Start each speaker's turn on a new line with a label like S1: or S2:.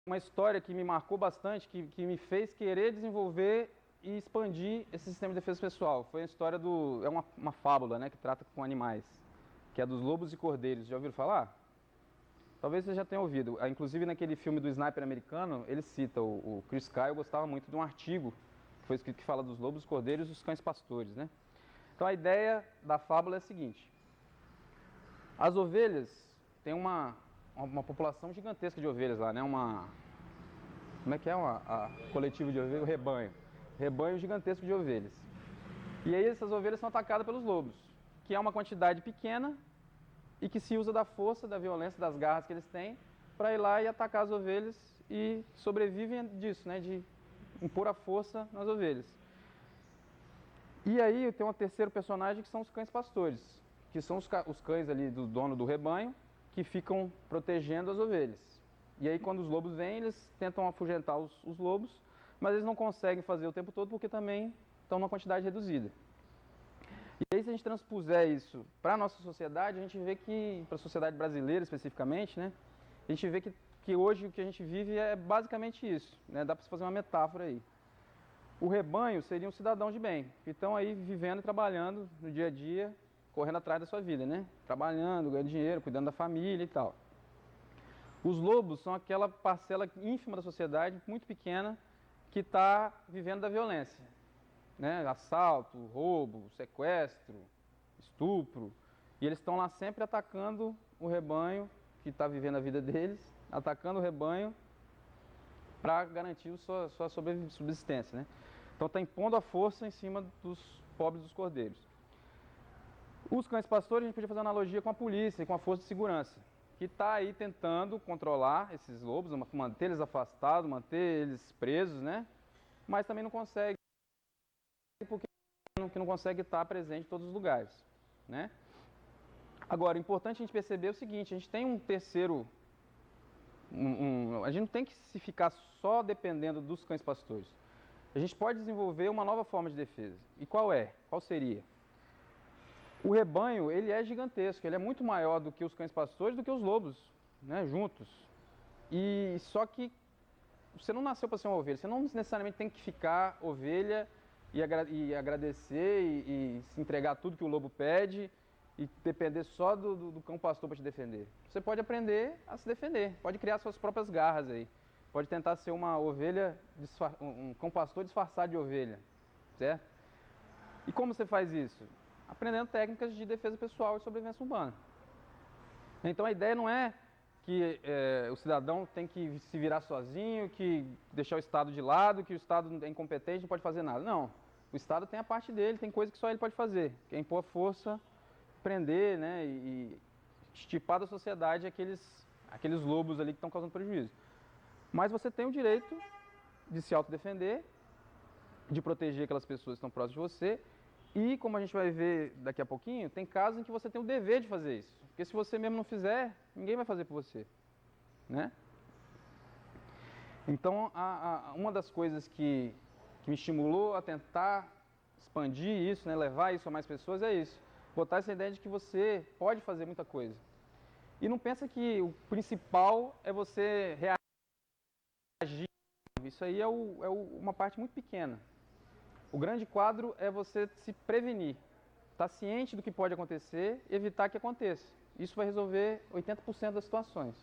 S1: uma história que me marcou bastante, que me fez querer desenvolver e expandir esse sistema de defesa pessoal. Foi a história do... é uma fábula, né, que trata com animais, que é dos lobos e cordeiros. Já ouviram falar? Talvez você já tenha ouvido. Inclusive naquele filme do Sniper americano, ele cita, o Chris Kyle gostava muito de um artigo que foi escrito que fala dos lobos, cordeiros e os cães pastores, né? Então a ideia da fábula é a seguinte: as ovelhas, tem uma população gigantesca de ovelhas lá, né? Como é que é coletivo de ovelhas? O rebanho. Rebanho gigantesco de ovelhas. E aí essas ovelhas são atacadas pelos lobos, que é uma quantidade pequena e que se usa da força, da violência, das garras que eles têm para ir lá e atacar as ovelhas e sobrevivem disso, né? De impor a força nas ovelhas. E aí tem um terceiro personagem que são os cães pastores, que são os cães ali do dono do rebanho, que ficam protegendo as ovelhas. E aí quando os lobos vêm, eles tentam afugentar os lobos, mas eles não conseguem fazer o tempo todo porque também estão numa quantidade reduzida. E aí se a gente transpuser isso para a nossa sociedade, a gente vê que, para a sociedade brasileira especificamente, né, a gente vê que hoje o que a gente vive é basicamente isso, né, dá para se fazer uma metáfora aí. O rebanho seria um cidadão de bem, que estão aí vivendo e trabalhando no dia a dia, correndo atrás da sua vida, né? Trabalhando, ganhando dinheiro, cuidando da família e tal. Os lobos são aquela parcela ínfima da sociedade, muito pequena, que está vivendo da violência, né? Assalto, roubo, sequestro, estupro. E eles estão lá sempre atacando o rebanho que está vivendo a vida deles, atacando o rebanho para garantir a sua subsistência, né? Então está impondo a força em cima dos pobres dos cordeiros. Os cães pastores, a gente podia fazer uma analogia com a polícia e com a força de segurança, que está aí tentando controlar esses lobos, manter eles afastados, manter eles presos, né? Mas também não consegue, porque não consegue estar presente em todos os lugares, né? Agora, é importante a gente perceber o seguinte: a gente tem um terceiro... a gente não tem que se ficar só dependendo dos cães pastores. A gente pode desenvolver uma nova forma de defesa. E qual é? Qual seria? O rebanho, ele é gigantesco, ele é muito maior do que os cães pastores, do que os lobos, né, juntos. E só que você não nasceu para ser uma ovelha, você não necessariamente tem que ficar ovelha e agradecer e se entregar a tudo que o lobo pede e depender só do cão pastor para te defender. Você pode aprender a se defender, pode criar suas próprias garras aí. Pode tentar ser uma ovelha, um cão pastor disfarçado de ovelha, certo? E como você faz isso? Aprendendo técnicas de defesa pessoal e sobrevivência urbana. Então a ideia não é que o cidadão tem que se virar sozinho, que deixar o Estado de lado, que o Estado é incompetente, não pode fazer nada. Não. O Estado tem a parte dele, tem coisa que só ele pode fazer, que é impor força, prender, né, e estipar da sociedade aqueles lobos ali que estão causando prejuízo. Mas você tem o direito de se autodefender, de proteger aquelas pessoas que estão próximas de você. E, como a gente vai ver daqui a pouquinho, tem casos em que você tem o dever de fazer isso. Porque se você mesmo não fizer, ninguém vai fazer por você, né? Então, uma das coisas que me estimulou a tentar expandir isso, né, levar isso a mais pessoas, é isso. Botar essa ideia de que você pode fazer muita coisa. E não pensa que o principal é você reagir. Isso aí é uma parte muito pequena. O grande quadro é você se prevenir. Estar ciente do que pode acontecer, evitar que aconteça. Isso vai resolver 80% das situações.